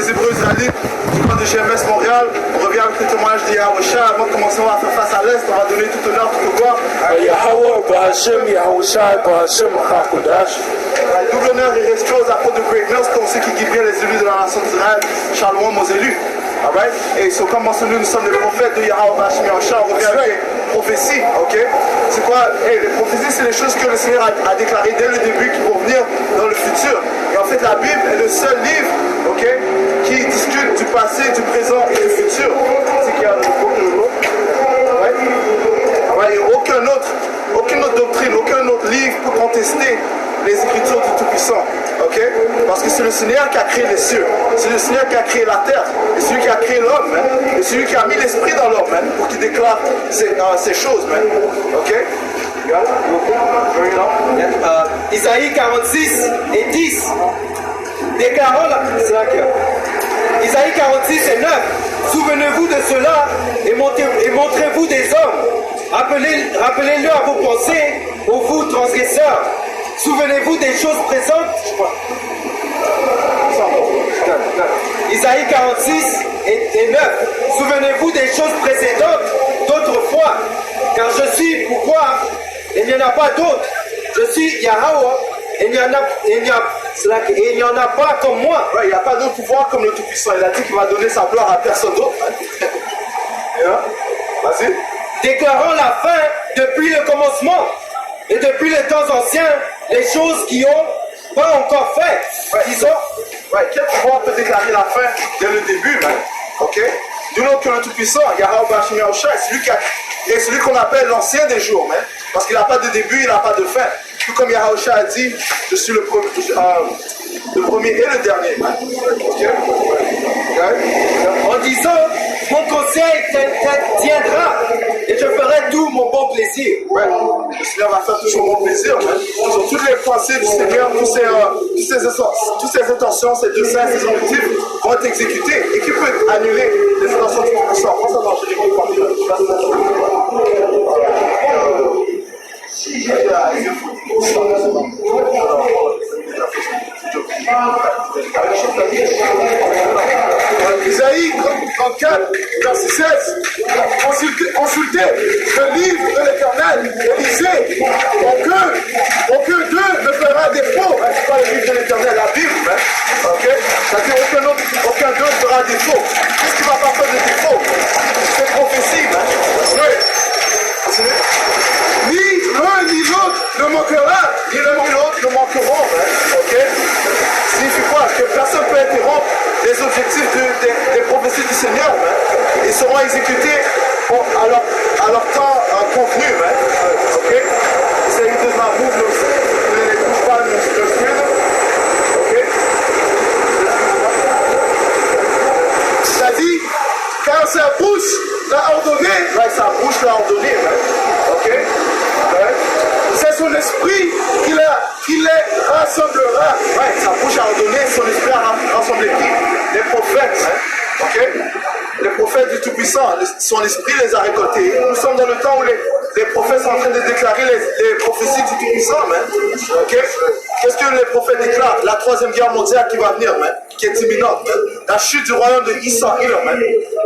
Hébreux israélites du camp de GMS Montréal. On revient avec le témoignage de Yahusha. Avant de commencer, on va faire face à l'Est. On va donner tout honneur, toute gloire. Double honneur et respect aux apôtres de Great Mills, comme ceux qui guident bien les élus de la nation d'Israël. Shalom aux élus. Alright? Et comme mentionné, nous sommes des prophètes de Yahweh Hashem Yahusha. On revient avec les prophéties. Ok? C'est quoi? Les prophéties, c'est les choses que le Seigneur a déclarées dès le début qui vont venir dans le futur. Et en fait, la Bible est le seul livre, ok, qui discute du passé, du présent et du futur. C'est qu'il y a aucune autre doctrine, aucun autre livre peut contester les Écritures du Tout-Puissant. Ok? Parce que c'est le Seigneur qui a créé les cieux, c'est le Seigneur qui a créé la terre, et celui qui a créé l'homme, et celui qui a mis l'esprit dans l'homme pour qu'il déclare ces choses. Ok? Isaïe 46 et 10. Déclarons la... Isaïe 46 et 9. Souvenez-vous de cela et montrez-vous des hommes. Rappelez-le à vos pensées, ô vous transgresseurs. Souvenez-vous des choses présentes. Isaïe 46 et 9. Souvenez-vous des choses précédentes d'autrefois. Car je suis pourquoi il n'y en a pas d'autre. Je suis Yahweh et il n'y en a pas comme moi. Il n'y a pas d'autre pouvoir comme le Tout-Puissant. Il a dit qu'il va donner sa gloire à personne d'autre. Vas-y. Déclarons la fin depuis le commencement et depuis les temps anciens, les choses qui n'ont pas encore fait. Quel pouvoir peut déclarer la fin dès le début, ok? Nous l'autre que le Tout-Puissant, Yahweh Hashem Yahusha, c'est celui qu'on appelle l'ancien des jours, parce qu'il n'a pas de début, il n'a pas de fin. Tout comme Yahusha a dit, je suis le premier et le dernier. Okay? En disant, mon conseil tiendra et je ferai tout mon bon plaisir. Le Seigneur va faire toujours mon plaisir. Sur toutes les pensées du Seigneur, toutes ses intentions, ses desseins, ses objectifs vont être exécutés. Et qui peut annuler les intentions du Tout-Puissant? Pense à dans Jérémie 31. Isaïe 34, verset 16. Consultez le livre de l'Éternel et lisez. Aucun d'eux ne fera défaut. C'est pas le livre de l'Éternel, la Bible. Ok? C'est-à-dire aucun d'eux ne fera défaut. Qu'est-ce qui ne va pas faire de défaut? C'est prophétie. Oui. Ni l'un ni l'autre ne manquera, ni l'un ni l'autre ne manqueront. Ok? Signifie quoi? Que personne ne peut interrompre les objectifs des prophéties du Seigneur. Ils seront exécutés à leur temps convenu. Ok? C'est une de ma move aussi. Ne bouge pas le screen. Ok? C'est-à-dire, car sa bouche l'a ordonné. Sa bouche l'a ordonné. Ok? C'est son esprit qui les rassemblera. Sa bouche a ordonné, son esprit a rassemblé qui? Les prophètes. Ok? Les prophètes du Tout-Puissant, son esprit les a récoltés. Nous sommes dans le temps où les prophètes sont en train de déclarer les prophéties du Tout-Puissant. Ok? Qu'est-ce que les prophètes déclarent? La troisième guerre mondiale qui va venir, qui est imminente. La chute du royaume de Israël.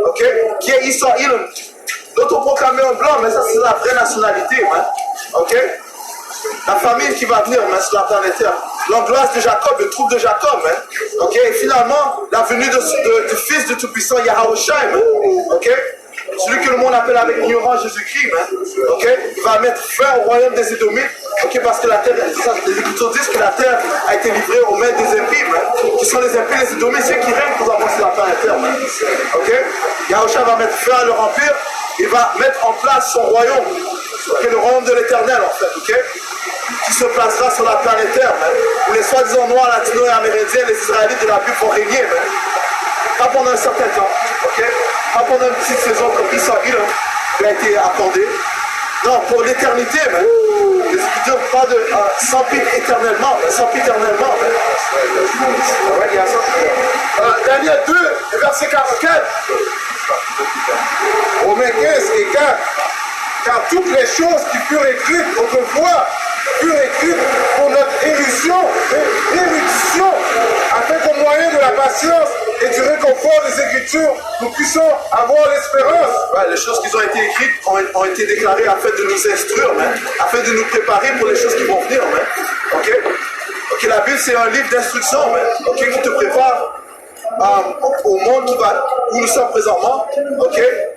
Ok? Qui est Israël? D'autres ont proclamé en blanc, mais ça c'est la vraie nationalité. Ok? La famine qui va venir sur la planète Terre. L'angoisse de Jacob, le trouble de Jacob. Ok? Et finalement, la venue du Fils du Tout-Puissant, Yahusha. Ok? Celui que le monde appelle avec ignorance Jésus-Christ. Ok? Il va mettre fin au royaume des Édomites. Ok? Parce que la terre, les Écritures disent que la terre a été livrée aux mains des impies. Qui sont les impies, les Édomites, ceux qui règnent pour avoir sur la planète Terre. Ok? Yahusha va mettre fin à leur empire. Il va mettre en place son royaume, qui est le royaume de l'Éternel en fait, ok? Qui se placera sur la planète Terre, où les soi-disant noirs, latinos et amérindiens, les Israélites de la Bible vont régner, pas pendant un certain temps, ok? Pas pendant une petite saison comme Israël qui a été accordée. Non, pour l'éternité, les Écritures parlent de sans pique éternellement, Daniel 2, verset 44. Romains 15 et 4. Car toutes les choses qui furent écrites autrefois furent écrites pour notre érudition, afin qu'au moyen de la patience et du confort des Écritures, nous puissions avoir l'espérance. Ouais, les choses qui ont été écrites ont été déclarées afin de nous instruire, man, afin de nous préparer pour les choses qui vont venir. Man. Ok, la Bible, c'est un livre d'instruction, man, qui te prépare au monde où nous sommes présentement,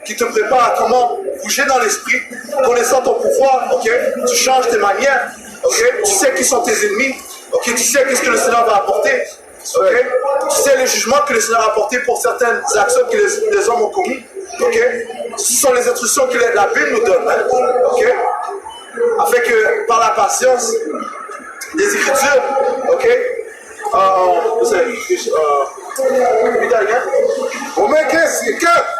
qui te prépare à comment bouger dans l'esprit, connaissant ton pouvoir, tu changes tes manières, tu sais qui sont tes ennemis, tu sais qu'est-ce que le Seigneur va apporter, tu sais les jugements que le Seigneur a apportés pour certaines actions que les hommes ont commis, ce sont les instructions que la Bible nous donne, afin que par la patience des Écritures, Romains 15,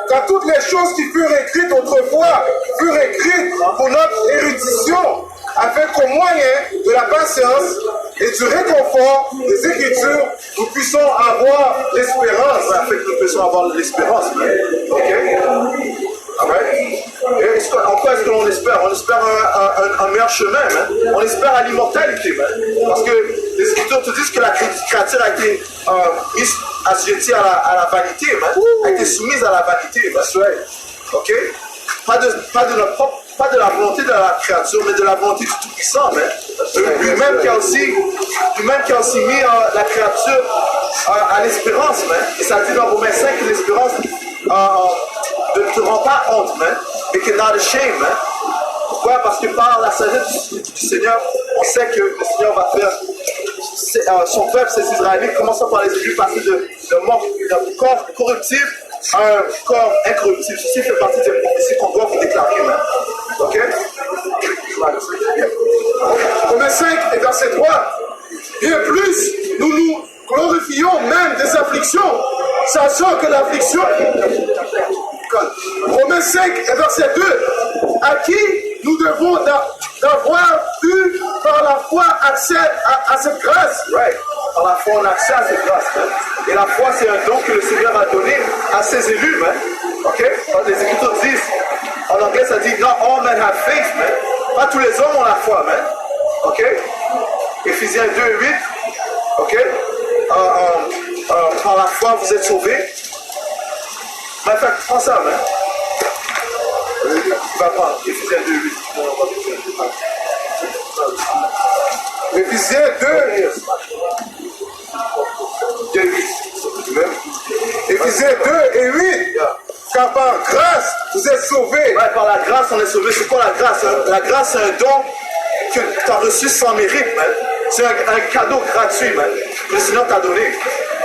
car toutes les choses qui furent écrites autrefois furent écrites pour notre érudition, afin qu'au moyen de la patience et du réconfort des Écritures, nous puissions avoir l'espérance. Afin que nous puissions avoir l'espérance. En quoi est-ce que l'on espère? On espère un meilleur chemin, man. On espère à l'immortalité, man. Parce que les Écritures te disent que la créature a été mise assujettie à la vanité, man. A été soumise à la vanité, man. Ok? Pas de la volonté de la créature, mais de la volonté du Tout-Puissant, man. Lui-même qui a aussi mis la créature à l'espérance, man. Et ça dit dans Romains 5 que l'espérance ne te rend pas honte, man, mais que not ashamed, man. Pourquoi? Parce que par la sagesse du Seigneur, on sait que le Seigneur va faire son peuple, ces Israélites, commençant par les élus, passer de corps corruptif à un corps incorruptible. Ceci fait partie des prophéties qu'on doit vous déclarer, man. Ok? Romains 5 et verset 3. Bien plus, nous nous glorifions même des afflictions, sachant que l'affliction. Romains 5 et verset 2. À qui nous devons d'avoir eu par la foi accès à cette grâce. Right. Par la foi, on a accès à cette grâce. Man. Et la foi, c'est un don que le Seigneur a donné à ses élus. Man. Ok? Les Écritures disent, en anglais, ça dit, not all men have faith, man. Pas tous les hommes ont la foi, man. Ok? Éphésiens 2 et 8. Ok? Par la foi, vous êtes sauvés. Mais fait, prends ça, man. Tu vas prendre Éphésiens 2 et 8. Éphésiens 2 et 8. Éphésiens 2 et 8. Car par grâce, vous êtes sauvés. Ouais, par la grâce, on est sauvés. C'est quoi la grâce? Hein? La grâce, c'est un don que tu as reçu sans mérite, man. C'est un cadeau gratuit, man, que le Seigneur t'a donné.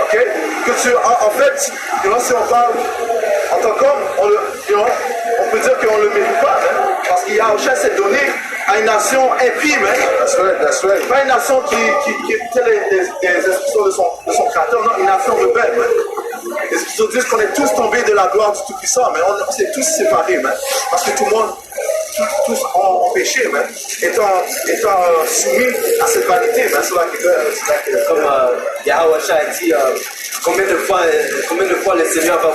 Ok? Que tu, en fait, si on parle en tant qu'homme, on peut dire qu'on ne le mérite pas, man, parce qu'il y a un chance s'est donné à une nation impie, man. That's right. Pas une nation qui était les instructions de son créateur, non, une nation rebelle, man. Les Écritures disent qu'on est tous tombés de la gloire du Tout-Puissant, mais on s'est tous séparés, man. Parce que tout le monde, tous ont péché, man. Étant soumis à cette vanité, man. Comme Yahweh a dit, combien de fois le Seigneur va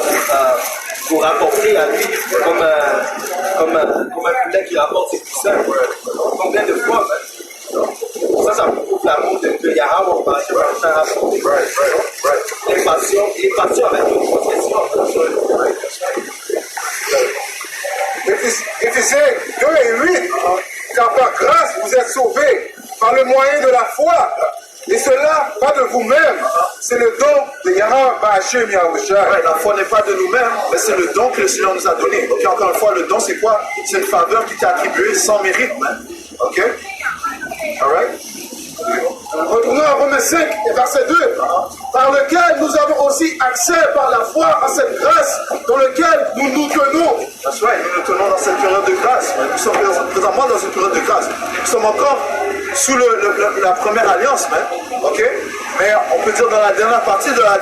vous rapporter à lui comme un poulet qui rapporte ses poussins. Combien de fois, man. Ça prouve l'amour de Yahweh par rapport à les passions avec une profession. Éphésiens 2 et 8. Car par grâce, vous êtes sauvés par le moyen de la foi. Et cela, pas de vous-même, c'est le don de Yahweh Ba'Hashem Yahushua. Ouais, la foi n'est pas de nous-mêmes, mais c'est le don que le Seigneur nous a donné. Donc encore une fois, le don c'est quoi? C'est une faveur qui t'est attribuée sans mérite, man. Ok? Alright? Retournons à Romains 5 et verset 2. Par lequel nous avons aussi accès par la foi à cette grâce dans laquelle nous nous tenons. That's right, nous nous tenons dans cette période de grâce. Nous sommes présentement dans une période de grâce. Nous sommes encore sous la première alliance, man. Ok? Mais on peut dire dans la dernière partie de la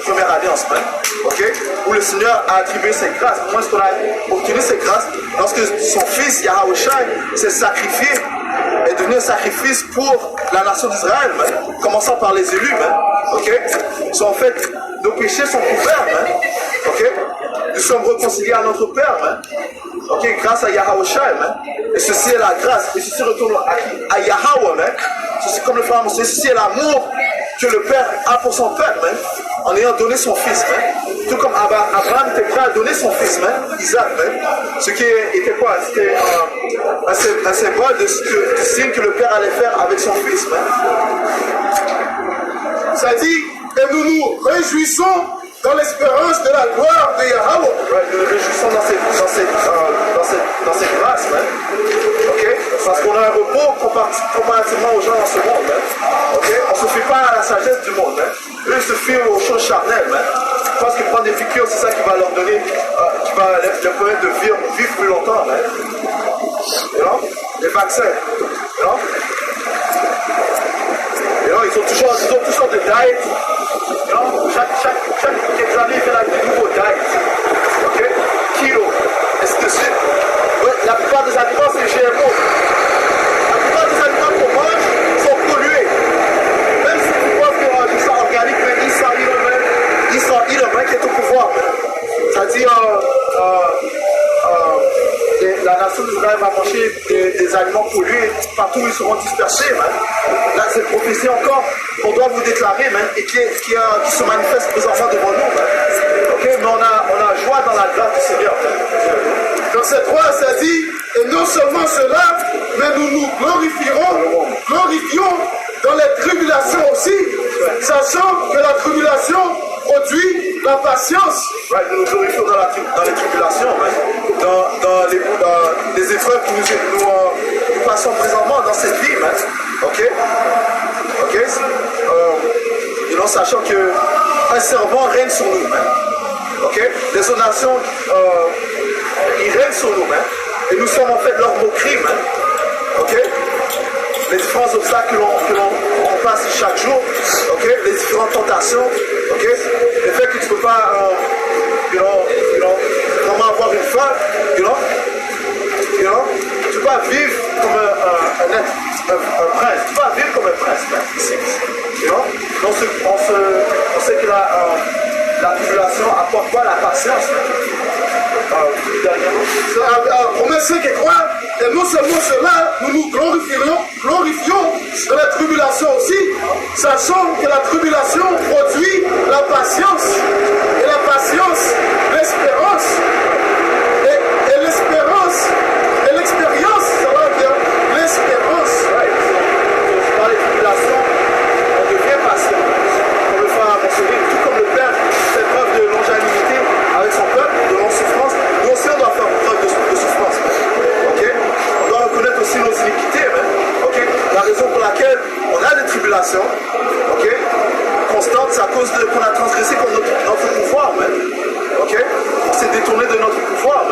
première alliance, man. Ok? Où le Seigneur a attribué cette grâce. Comment est-ce qu'on a obtenu cette grâce? Lorsque son fils Yahweh s'est sacrifié, est devenu un sacrifice pour la nation d'Israël, man. Commençant par les élus, man. Ok? En fait, nos péchés sont couverts, man. Ok? Nous sommes réconciliés à notre Père, man. Ok? Grâce à Yahweh, man. Et ceci est la grâce. Et ceci retourne à Yahweh, man. Ceci, comme le frère a mentionné, ceci est l'amour que le Père a pour son peuple, man. en ayant donné son fils, hein. Tout comme Abraham était prêt à donner son fils, hein, Isaac, hein. Ce qui était quoi? C'était un symbole du signe que le père allait faire avec son fils, hein. Ça dit, et nous nous réjouissons dans l'espérance de la gloire de Yahweh. Ouais, nous nous réjouissons dans cette grâce, hein. Okay? Parce qu'on a un repos comparativement aux gens dans ce monde. Hein. Okay? On ne se fie pas à la sagesse du monde. Hein. Eux se fient aux choses charnelles. Hein. Parce que prendre des piqûres, c'est ça qui va leur donner, qui va leur permettre de vivre plus longtemps. Hein. You know? Les vaccins. You know? You know, ils ont toutes sortes de diets. You know? Chaque quelques années, ils font des nouveaux diets. Okay? Kilo, ainsi de suite. Ouais, la plupart des aliments, c'est GMO. La plupart des aliments qu'on mange sont pollués. Même si tu penses que c'est organique, mais ils sont inhumains qui est au pouvoir. C'est-à-dire, la nation d'Israël va manger des aliments pollués partout où ils seront dispersés. Hein. Là, c'est prophétie encore qu'on doit vous déclarer, hein, et qui se manifeste présentement devant nous. Hein. Okay? Mais on a joie dans la grâce du Seigneur. Hein. Dans cette loi, ça dit, et non seulement cela, mais nous nous glorifions dans les tribulations aussi, sachant que la tribulation produit la patience. Right, nous nous glorifions dans les tribulations, right? dans les épreuves que nous passons présentement dans cette vie. Right? Ok? Sachant qu'un servant règne sur nous. Right? Okay? Les autres nations, ils règnent sur nous. Right? Et nous sommes en fait leur moquerie. Right? Okay? Les différents obstacles que l'on passe chaque jour, okay? Les différentes tentations, okay? Le fait que tu ne peux pas vraiment avoir une faim, tu ne peux pas vivre comme un prince, tu ne peux pas vivre comme un prince ici. On sait que la tribulation apporte quoi? La patience. Romains 5 et 3, et non seulement cela, nous nous glorifions de la tribulation aussi, sachant que la tribulation produit la patience, et la patience, l'espérance, et l'espérance, et l'expérience, ça va bien, l'espérance. Dans les tribulations, on devient patient. On veut faire mentionner, tout comme le Père fait preuve de longanimité avec son peuple, de longue-souffrance, nous aussi on doit faire preuve de souffrance. Okay? On doit reconnaître aussi nos iniquités. Okay? La raison pour laquelle on a des tribulations, okay? Constantes, c'est à cause qu'on a transgressé contre notre pouvoir. Okay? On s'est détourné de notre pouvoir.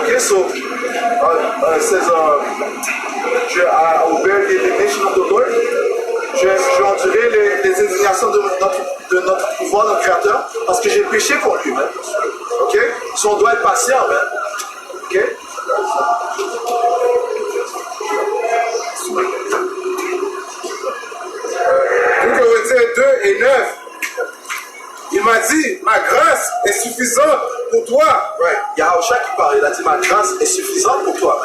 Okay? So, it says, I will bear the indignation of the Lord. Je vais endurer les indignations de notre pouvoir, notre Créateur, parce que j'ai péché contre lui. Ok? Si on doit être patient. Ok? Luc Corinthiens 2 et 9. Il m'a dit, ma grâce est suffisante pour toi. Right. Yahausha qui parle, il a dit, ma grâce est suffisante pour toi.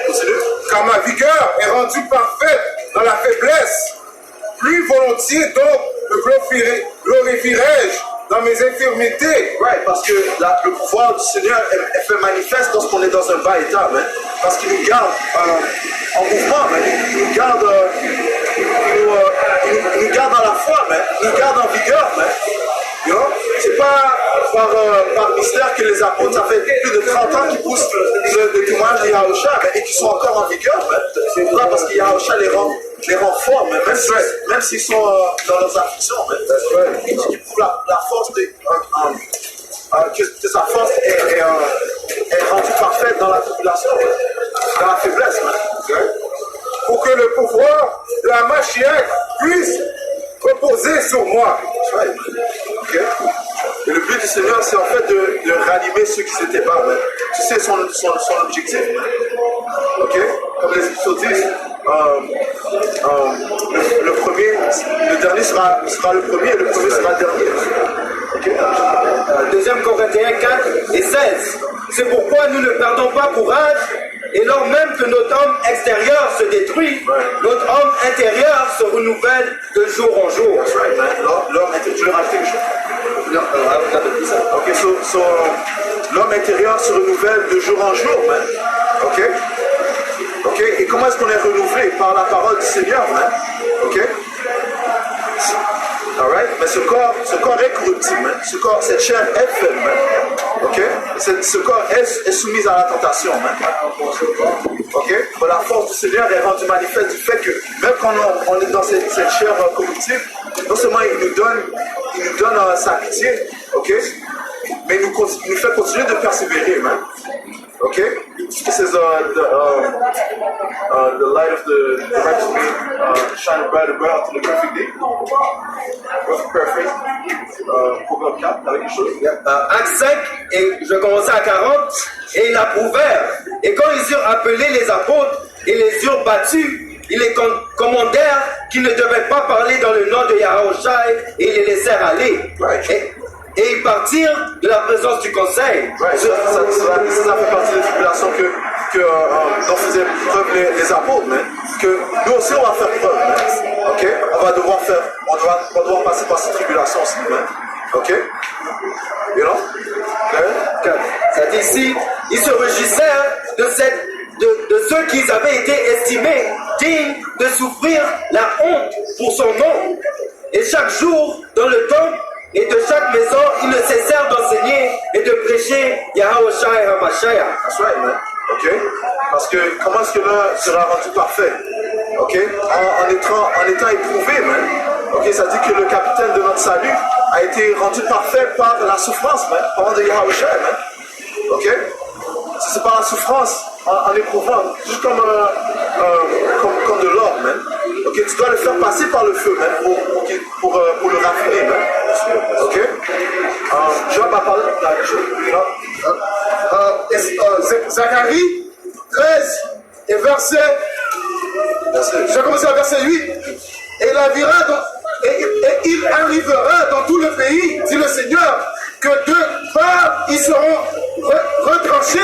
Continue. Car ma vigueur est rendue parfaite dans la faiblesse. Plus volontiers donc me glorifierai-je dans mes infirmités. Right, parce que le pouvoir du Seigneur est fait manifeste lorsqu'on est dans un bas état. Parce qu'il nous garde en mouvement. Il nous garde, il nous garde dans la foi. Il nous garde en vigueur. C'est pas par mystère que les apôtres, ça fait plus de 30 ans qu'ils poussent le témoignage de Yahausha et qui sont encore en vigueur. C'est pas parce que Yahausha les rend forts, même s'ils sont dans leurs afflictions. Ils prouvent la force que sa force est rendue parfaite dans la tribulation, dans la faiblesse. Pour que le pouvoir de la Mashiach puisse reposer sur moi. Okay. Et le but du Seigneur, c'est en fait de ranimer ceux qui s'étaient bas. Tu sais son objectif. Okay. Comme les Écritures disent, le dernier sera le premier et le premier sera le dernier. Okay. 2 Corinthiens 4 et 16. C'est pourquoi nous ne perdons pas courage et lors même que notre homme extérieur se détruit, notre homme intérieur se renouvelle de jour en jour. That's right, man. L'homme intérieur, tu veux rajouter quelque chose? Ok, so l'homme intérieur se renouvelle de jour en jour, man. Ok? Ok? Et comment est-ce qu'on est renouvelé? Par la parole du Seigneur, man. Ok? Alright? Mais ce corps est corruptible, man. Ce corps, cette chair est faible, man. Ok? Ce corps est soumis à la tentation, man. Ok? Mais la force du Seigneur est rendue manifeste du fait que même quand on est dans cette chair corruptible, non seulement il nous donne sa pitié, ok? Mais il nous fait continuer de persévérer, man. Okay? This is the light of the righteous being shine brighter unto the perfect day. What's the paraphrase? Proverbe 4, avec quelque chose? Acte 5, et je vais commencer à 40, et ils l'approuvèrent. Et quand ils eurent appelé les apôtres et les eurent battus, ils les commandèrent qu'ils ne devaient pas parler dans le nom de Yahushua et ils les laissèrent aller. Right. Et ils partirent de la présence du conseil. Right. Ça fait partie des tribulations dont faisaient preuve les apôtres, mais que nous aussi on va faire preuve. Man. Ok? On va devoir passer par ces tribulations aussi. Man. Ok? You know? Okay? Ça dit ici, ils se réjouissèrent de ceux qui avaient été estimés dignes de souffrir la honte pour son nom. Et chaque jour, dans le temple et de chaque maison, ils ne cessèrent d'enseigner et de prêcher Yahushua et Hamashiach. That's right, man. Ok? Parce que comment est-ce que l'un sera rendu parfait? Ok? En étant éprouvé, man. Ok? Ça dit que le capitaine de notre salut a été rendu parfait par la souffrance, man. Par de Yahushua, man. Ok? C'est par la souffrance, en éprouvant, juste comme de l'or, man. Ok, tu dois le faire passer par le feu, man, pour le raffiner, man. Ok? Job a parlé de quelque chose. Zacharie 13 et verset. Je vais commencer à verset 8. Et il arrivera dans tout le pays, dit le Seigneur, que de part ils seront retranchés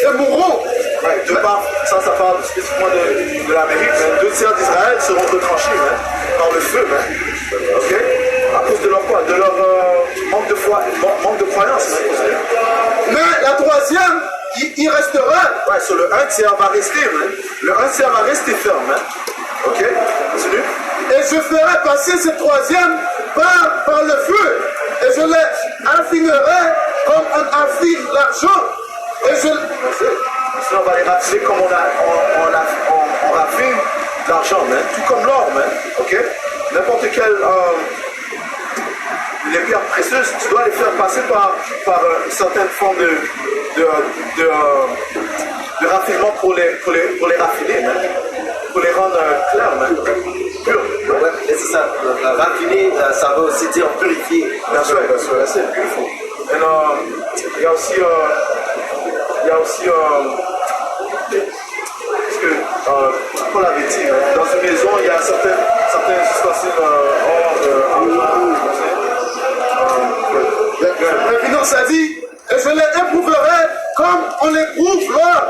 et mourront. Ouais, de part, ça parle spécifiquement de l'Amérique, mais 2 tiers d'Israël seront retranchés, man, par le feu, man. Ok? À cause de leur quoi? De leur manque de foi, manque de croyance, man. Mais la troisième, il restera. Ouais, sur le 1 tiers va rester, man. Le 1 tiers va rester ferme, man. Ok? Continue. Et je ferai passer cette troisième par le feu. Et je les affinerai comme on affine l'argent. Et je... Sinon, on va les raffiner comme on raffine l'argent, man. Tout comme l'or, man. Ok? N'importe quelle... les pierres précieuses, tu dois les faire passer par une certaine forme de raffinement pour les raffiner, man. Pour les rendre clairs, man. Purs. Ouais, et c'est ça. Raffiner, ça veut aussi dire purifier. Bien sûr, c'est beautiful. Et il y a aussi parce que Paul avait dit, dans une maison, il y a certains ustensiles Maintenant, ça dit, et je les éprouverai comme on éprouve l'or.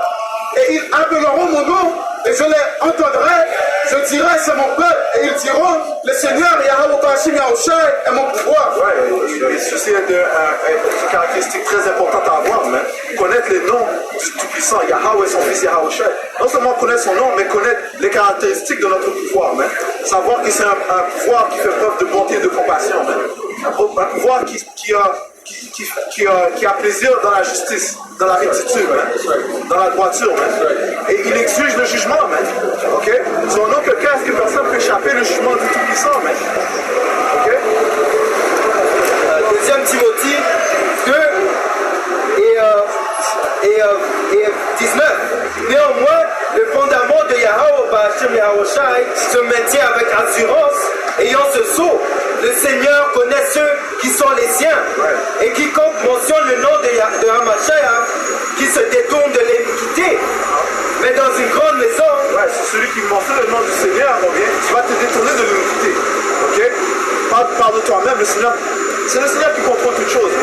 Et ils appelleront mon nom, et je les entendrai. Je dirai, c'est mon peuple, et ils diront, le Seigneur Yahushua est mon pouvoir. Ouais, ceci est une caractéristique très importante à avoir, mais connaître les noms du Tout-Puissant, Yahweh et son fils Yahushua. Non seulement connaître son nom, mais connaître les caractéristiques de notre pouvoir, mais savoir que c'est un pouvoir qui fait preuve de bonté et de compassion, mais un pouvoir qui a plaisir dans la justice, dans la rectitude, dans la droiture. Et il exige le jugement. Ok? Son nom, quelqu'un, est-ce que personne peut échapper le jugement du Tout-Puissant? Ok? 2 Timothée 2 et 19. Néanmoins, le fondament de Yahushua se maintient avec assurance, ayant ce sceau. Le Seigneur connaît ceux qui sont les siens. Et quiconque mentionne le nom de Hamashiach, qui se détourne de l'iniquité. Mais dans une grande maison, c'est celui qui mentionne le nom du Seigneur, tu vas te détourner de l'iniquité. Ok? Parle de toi-même, le Seigneur. C'est le Seigneur qui contrôle toutes choses.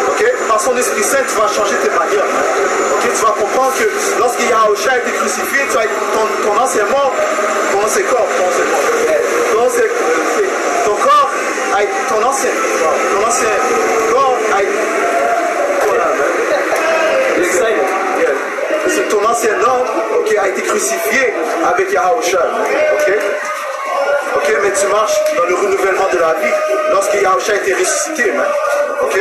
Ok? Par son Esprit Saint, tu vas changer tes manières. Ok? Tu tu vas comprendre que lorsque Yahushua a été crucifié, ton ancien corps, ton ancien corps, a été, voilà, c'est ton ancien homme, ok, a été crucifié avec Yahushua, ok, mais tu marches dans le renouvellement de la vie lorsque Yahushua a été ressuscité, ok.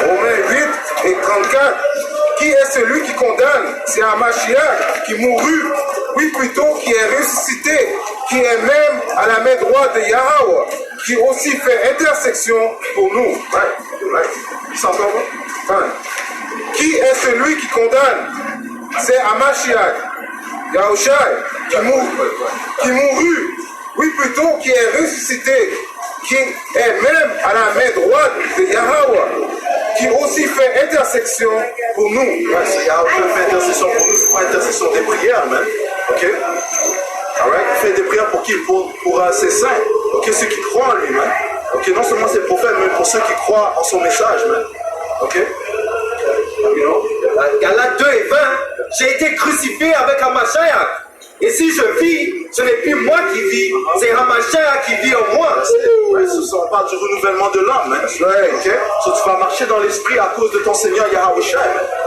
Romains 8 et 34. Qui est celui qui condamne? C'est Hamashiach qui mourut, oui plutôt qui est ressuscité, qui est même à la main droite de Yahweh, qui aussi fait intercession pour nous. Qui est celui qui condamne? C'est Hamashiach, Yahushua, qui mourut, oui plutôt qui est ressuscité, qui est même à la main droite de Yahweh, qui aussi fait intercession pour nous. C'est Yahweh fait intercession pour nous, c'est pas intercession des prières, man. Ok? Alright? Il fait des prières pour qui? Pour ses saints. Ok? Ceux qui croient en lui, man. Ok? Non seulement ses prophètes, mais pour ceux qui croient en son message, man. Ok? You know? Galates 2 et 20, j'ai été crucifié avec Hamashiach. Et si je vis, ce n'est plus moi qui vis, c'est Hamashiach qui vit en moi. On parle du renouvellement de l'homme, hein? Okay? So, tu vas marcher dans l'esprit à cause de ton Seigneur Yahushua.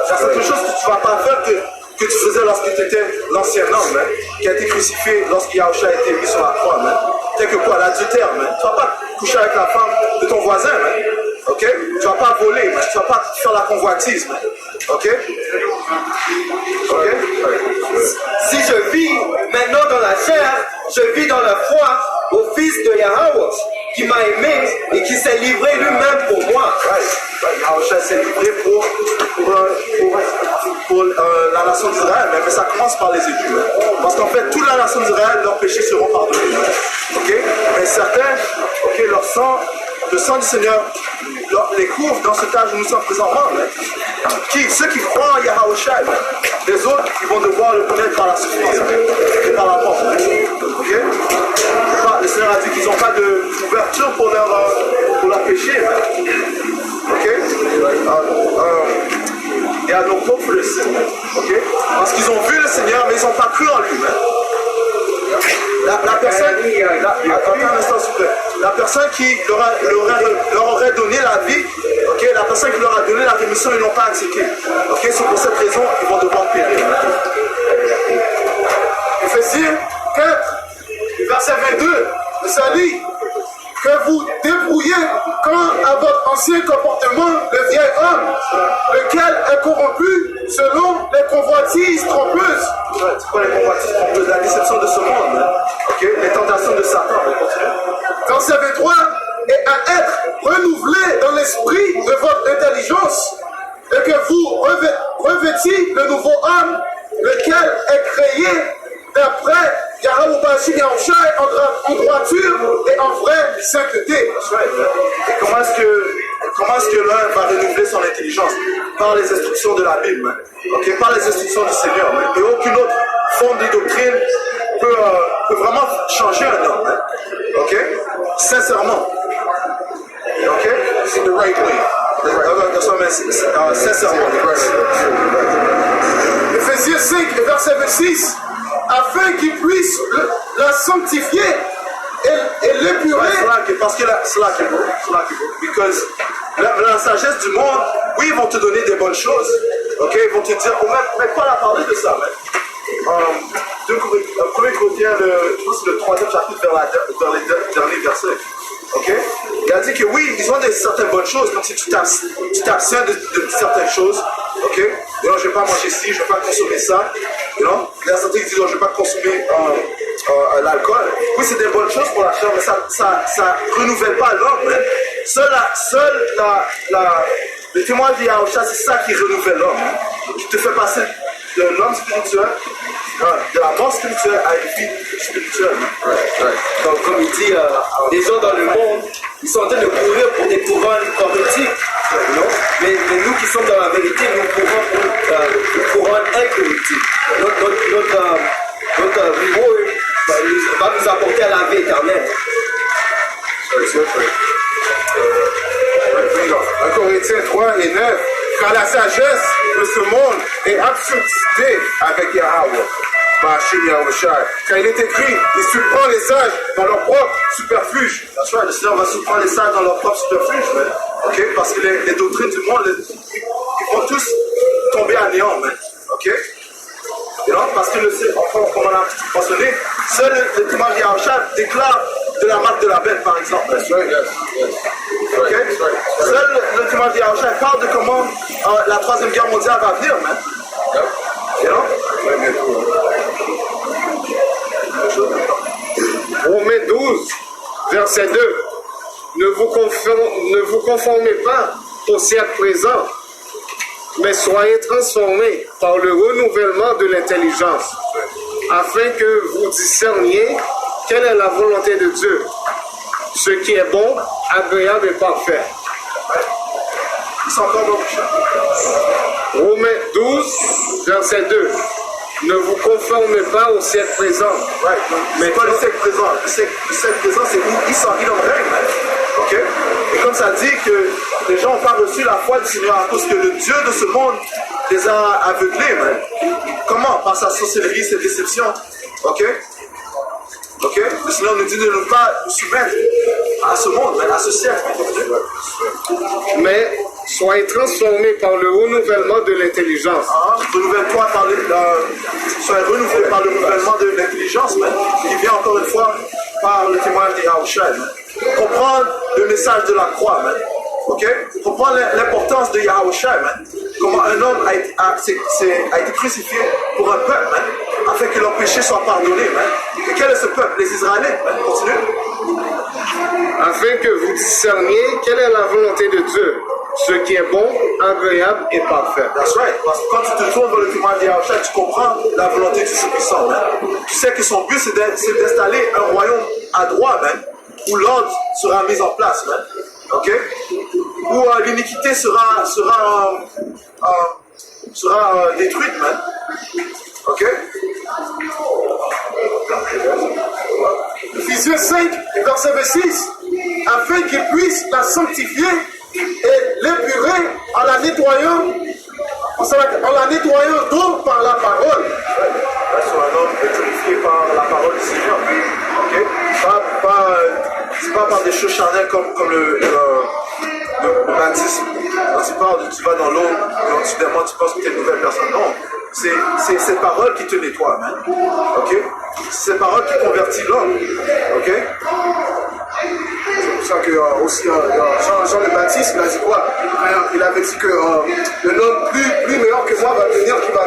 C'est quelque chose que tu ne vas pas faire que tu faisais lorsque tu étais l'ancien homme, hein? Qui a été crucifié lorsque Yahushua a été mis sur la croix. Hein? Tel que quoi? L'adultère. Hein? Tu ne vas pas coucher avec la femme de ton voisin. Hein? Okay? Tu ne vas pas voler. Hein? Tu ne vas pas faire la convoitise. Hein? Ok? Ok? Si je vis maintenant dans la chair, je vis dans la foi au Fils de Yahweh, qui m'a aimé et qui s'est livré lui-même pour moi. Yahushua s'est livré pour la nation d'Israël, mais ça commence par les Égyptiens. Parce qu'en fait, toute la nation d'Israël, leurs péchés seront pardonnés. Ok? Mais certains, ok, le sang du Seigneur les couvre dans ce cas où nous sommes présentement. Ceux qui croient en Yahushua, les autres, ils vont devoir le connaître par la souffrance et par la mort. Okay? Le Seigneur a dit qu'ils n'ont pas d'ouverture pour leur péché. Okay? They have no hope for the sin. Okay? Parce qu'ils ont vu le Seigneur, mais ils n'ont pas cru en lui. La personne, attends un instant, s'il vous plaît. La personne qui leur aurait donné la vie, okay, la personne qui leur a donné la rémission, ils n'ont pas accepté. Okay, c'est pour cette raison qu'ils vont devoir périr. Éphésiens 4, verset 22, ça dit que vous débrouillez quand à votre ancien comportement le vieil homme, lequel est corrompu selon les convoitises trompeuses. C'est quoi les convoitises trompeuses? La déception de ce monde. Hein? Okay? Les tentations de Satan. Verset 23, et à être renouvelé dans l'esprit de votre intelligence, et que vous revêtiez le nouveau homme, lequel est créé d'après Yahweh Bashir Yahushua en droiture et en vraie sainteté. Et comment est-ce que l'un va renouveler son intelligence? Par les instructions de la Bible, okay? Par les instructions du Seigneur. Et aucune autre forme de doctrine peut vraiment changer un homme. Ok? Sincèrement. Ok? C'est the right way. Sincèrement. Éphésiens 5, verset 26, afin qu'il puisse la sanctifier et l'épurer. Parce que c'est là qui est beau. Because la sagesse du monde, oui, ils vont te donner des bonnes choses. Ok? Ils vont te dire, mais Paul a parlé de ça, 1 Corinthiens, je pense que le 3e chapitre vers les derniers versets. Okay? Il a dit que oui, ils ont certaines bonnes choses, comme si tu t'abstiens de certaines choses. Okay? Non, je ne vais pas manger ci, je ne vais pas consommer ça. You know? Il y a certains qui disent, je ne vais pas consommer l'alcool. Oui, c'est des bonnes choses pour la chair, mais ça ne renouvelle pas l'homme. Le témoignage de Yahushua, c'est ça qui renouvelle l'homme. Qui te fait passer de l'homme spirituel, de la mort spirituelle à une vie spirituelle. Donc, comme il dit, les gens dans le monde, ils sont en train de courir pour des couronnes corruptibles. Mais nous qui sommes dans la vérité, nous courons pour une couronne incorruptible. Notre reward va nous apporter à la vie éternelle. 1 Corinthiens 3 et 9. Car la sagesse de ce monde est absurdité avec Yahweh. Car il est écrit, il surprend les sages dans leur propre superfuge. That's right, le Seigneur va surprendre les sages dans leur propre superfuge, man. Ok? Parce que les doctrines du monde, ils vont tous tomber à néant, man. Ok? Et donc, parce que comme on a mentionné, seul le témoignage d'Yahushua déclare de la marque de la bête, par exemple. That's right, yes. Ok? Seul le témoignage d'Yahushua parle de comment la troisième guerre mondiale va venir, man. Et donc, Romains 12, verset 2. Ne vous conformez pas au siècle présent, mais soyez transformés par le renouvellement de l'intelligence, afin que vous discerniez quelle est la volonté de Dieu, ce qui est bon, agréable et parfait. ils sont encore Romains 12, verset 2. Ne vous conformez pas au siècle présent. Ouais, mais pas le siècle présent. Le siècle présent, c'est où ils sont règne. Ok? Et comme ça dit que les gens n'ont pas reçu la foi du Seigneur à cause que le Dieu de ce monde les a aveuglés, man. Comment? Par sa sorcellerie, ses déceptions. Ok? Ok? Le Seigneur nous dit de ne pas nous soumettre à ce monde, man, à ce siècle. Mais soyez transformés par le renouvellement de l'intelligence. Renouvelle-toi par soyez renouvelé par le renouvellement de l'intelligence, man, qui vient encore une fois par le témoignage de Yahushua. Comprendre le message de la croix, man. Ok? Comprendre l'importance de Yahushua, man. Comment un homme a été crucifié pour un peuple, man, afin que leurs péchés soient pardonnés, man. Et quel est ce peuple? Les Israélites, man. Continue. Afin que vous discerniez quelle est la volonté de Dieu, ce qui est bon, agréable et parfait. That's right. Parce que quand tu te tournes vers le témoignage de Yahushua, tu comprends la volonté du Tout-Puissant, man. Tu sais que son but, c'est d'installer un royaume à droit, man, où l'ordre sera mis en place, man. Ok? Où l'iniquité sera détruite, man. Ok? Ephésiens 5, verset 26, afin qu'il puisse la sanctifier et l'épurer en la nettoyant d'eau par la parole. Sur un homme est purifié par la parole du Seigneur. Ok? C'est pas par des choses charnelles comme le baptisme. Quand tu parles, tu vas dans l'eau, et soudainement tu penses que tu es une nouvelle personne. Non. C'est cette parole qui te nettoie, man. Ok? C'est cette parole qui convertit l'homme. Ok? C'est pour ça que aussi Jean le Baptiste, il a dit quoi? Il avait dit que un homme plus meilleur que moi va venir, qui va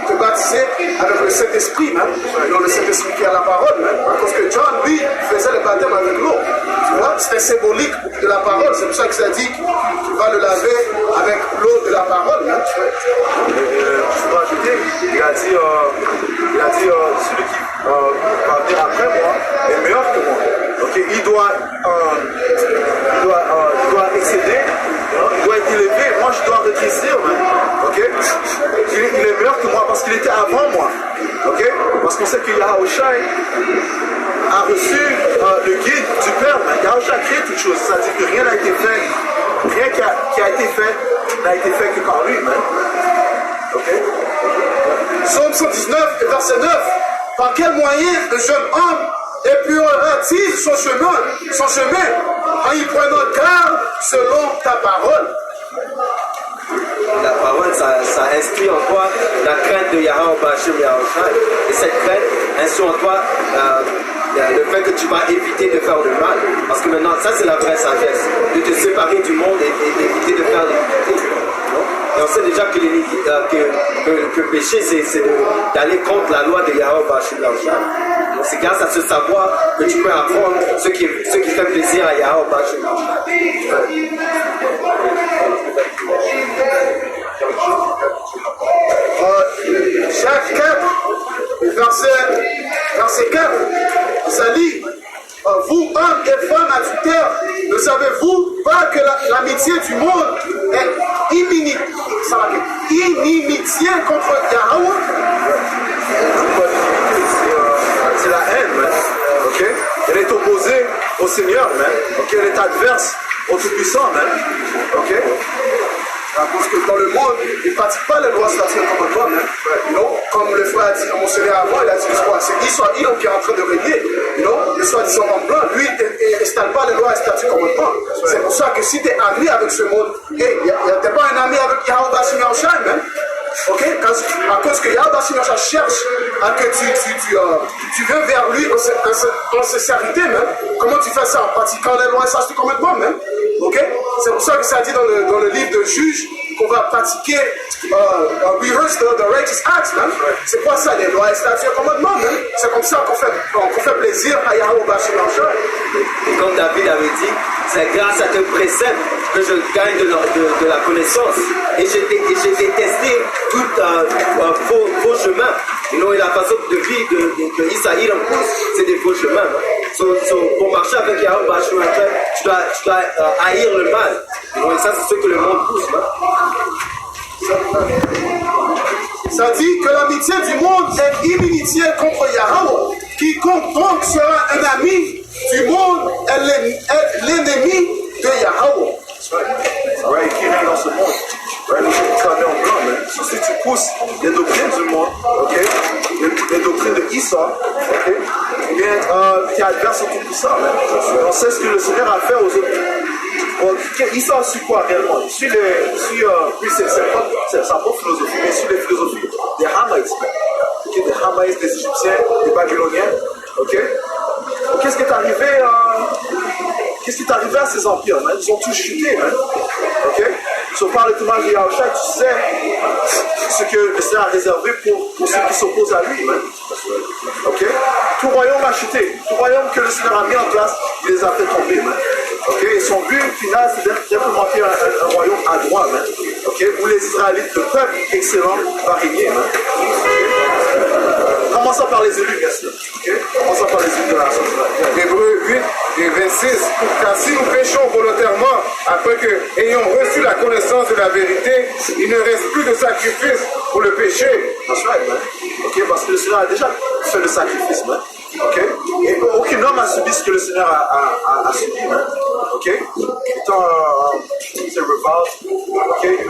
te baptiser avec le Saint-Esprit, hein? Donc le Saint-Esprit qui a la parole, hein? Parce que John, lui, faisait le baptême avec l'eau. Tu vois, c'était symbolique de la parole. C'est pour ça qu'il a dit qu'il va le laver avec l'eau de la parole. Hein? Je peux ajouter, il a dit celui qui va venir après moi est meilleur que moi. Okay? Il doit excéder, il doit être élevé, moi je dois rétrécir, okay? Il est meilleur que moi parce qu'il était avant moi, okay? Parce qu'on sait que Yahushua a reçu le guide du Père, Yahushua a créé toute chose, c'est-à-dire que rien n'a été fait, rien qui a été fait n'a été fait que par lui, man. Okay? Psaume 119, verset 9. Par quel moyen le jeune homme épurera-t-il son chemin en y prenant garde selon ta parole? La parole, ça inscrit en toi la crainte de Yahweh Bashim Yahushua. Et cette crainte inscrit en toi le fait que tu vas éviter de faire le mal. Parce que maintenant, ça c'est la vraie sagesse. De te séparer du monde et d'éviter de faire l'iniquité. Et on sait déjà que le péché, c'est d'aller contre la loi de Yahweh Bashim Yahushua. Donc c'est grâce à ce savoir que tu peux apprendre ce qui fait plaisir à Yahweh Bashim Yahushua. Jacques 4, verset 4, ça dit, vous hommes et femmes adultères, ne savez-vous pas que l'amitié du monde est inimitié contre Yahweh? C'est la haine, man. Okay? Elle est opposée au Seigneur, man. Okay? Elle est adverse au Tout-Puissant, même. Ok? Parce que dans le monde, ils ne pratiquent pas les lois, statuts et commandements. Non, comme le frère a dit, mentionné avant, il a dit quoi? C'est Israël qui est en train de régner. Non, le soi-disant en blanc, lui, il n'installe pas les lois, statuts et commandements. C'est pour ça que si tu es ami avec ce monde, tu n'es pas un ami avec Yahweh Bashim Yahushai, même. Ok? À cause que Yahweh Bashim Yahushai cherche à que tu viens vers lui en sincérité, même. Comment tu fais ça? En pratiquant les lois, statuts et commandements, même. Ok? C'est pour ça que ça dit dans le livre de Juges qu'on va pratiquer rehearse the righteous acts, hein? C'est quoi ça, les lois et statuts et commandements, hein? C'est comme ça qu'on fait plaisir à Yahweh Bashim Yahushai. Et comme David avait dit, c'est grâce à tes préceptes que je gagne de la connaissance. Et j'ai détesté tout faux chemin. Et la façon de vie de Isaïe en plus, c'est des faux chemins. Pour marcher avec Yahweh Bashim Yahushai, tu dois haïr le mal. Et ça, c'est ce que le monde pousse. Ça dit que l'amitié du monde est inimitié contre Yahweh. Quiconque donc sera un ami du monde est l'ennemi de Yahweh. Ouais, qui règne dans ce monde. Ouais, nous sommes clamés en blanc, mais si tu pousses les doctrines du monde, ok, les doctrines de Issa, ok, eh bien, tu es adverse au Tout-Puissant, on sait ce que le Seigneur a fait aux autres. Issa suit quoi réellement? Il suit lui, c'est sa propre philosophie, mais il suit les philosophies des Hamaïtes, okay, des Hamaïtes, des Égyptiens, des Babyloniens, ok. Qu'est-ce qui est arrivé à ces empires, hein? Ils ont tous chuté, hein? Ok? Si on parle de l'image de Yahushua, tu sais ce que le Seigneur a réservé pour ceux qui s'opposent à lui, hein? Ok? Tout royaume a chuté. Tout royaume que le Seigneur a mis en place, il les a fait tomber, hein? Ok? Et son but final, c'est d'implémenter un royaume à droit, hein? Ok? Où les Israélites, le peuple excellent, va régner, hein? Okay? Commençons par les élus, bien sûr. Okay? Commençons par les élus de la nation. Hébreux 8 et 26. Car si nous péchons volontairement, après que, ayant reçu la connaissance de la vérité, il ne reste plus de sacrifice pour le péché. That's right, man. Okay? Parce que le Seigneur a déjà fait le sacrifice, man. Okay? Et aucun homme a subi ce que le Seigneur a subi, man. Okay? Étant c'est revolve, okay? Ils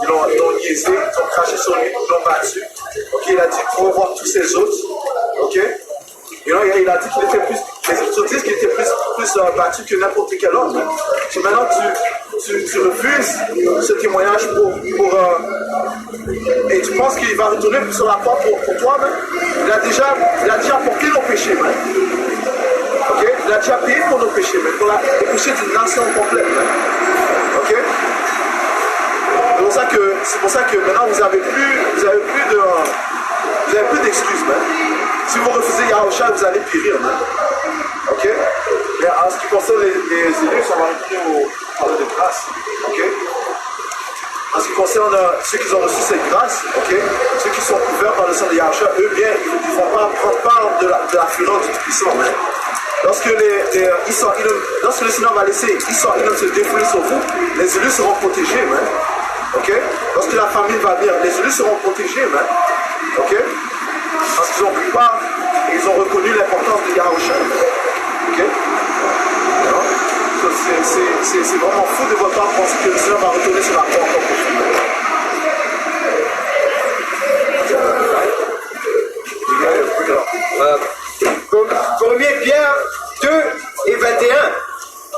l'ont niaisé, ils ont craché sur lui, ils l'ont battu. Okay? Il a dit qu'il faut voir tous ces autres. Okay? Il a dit qu'il était plus. Les Écritures disent qu'il était plus battu que n'importe quel homme. Hein. Et maintenant, tu refuses ce témoignage et tu penses qu'il va retourner sur la croix pour toi, même. Il a déjà porté nos péchés, même. Okay? Il a déjà payé pour nos péchés, même. Pour les péchés d'une nation complète, même. Ok? C'est pour ça que maintenant vous avez plus d'excuses, même. Si vous refusez Yahushua, vous allez périr, même. Ok? Mais en ce qui concerne les élus, ça va retourner au parler de grâce. Ok? En ce qui concerne ceux qui ont reçu cette grâce, ok? Ceux qui sont couverts par le sang de Yahushua, eux bien, ils ne vont pas prendre part de la fureur du Tout-Puissant, même. Lorsque le Seigneur va laisser Israël se défouler sur vous, les élus seront protégés, même. Ok? Lorsque la famille va bien, les élus seront protégés, même. Ok? Parce qu'ils ont pris part et ils ont reconnu l'importance de Yahushua. Ok? C'est vraiment fou de votre part de penser que le Seigneur va retourner sur la croix encore pour 1 Pierre 2 et 21.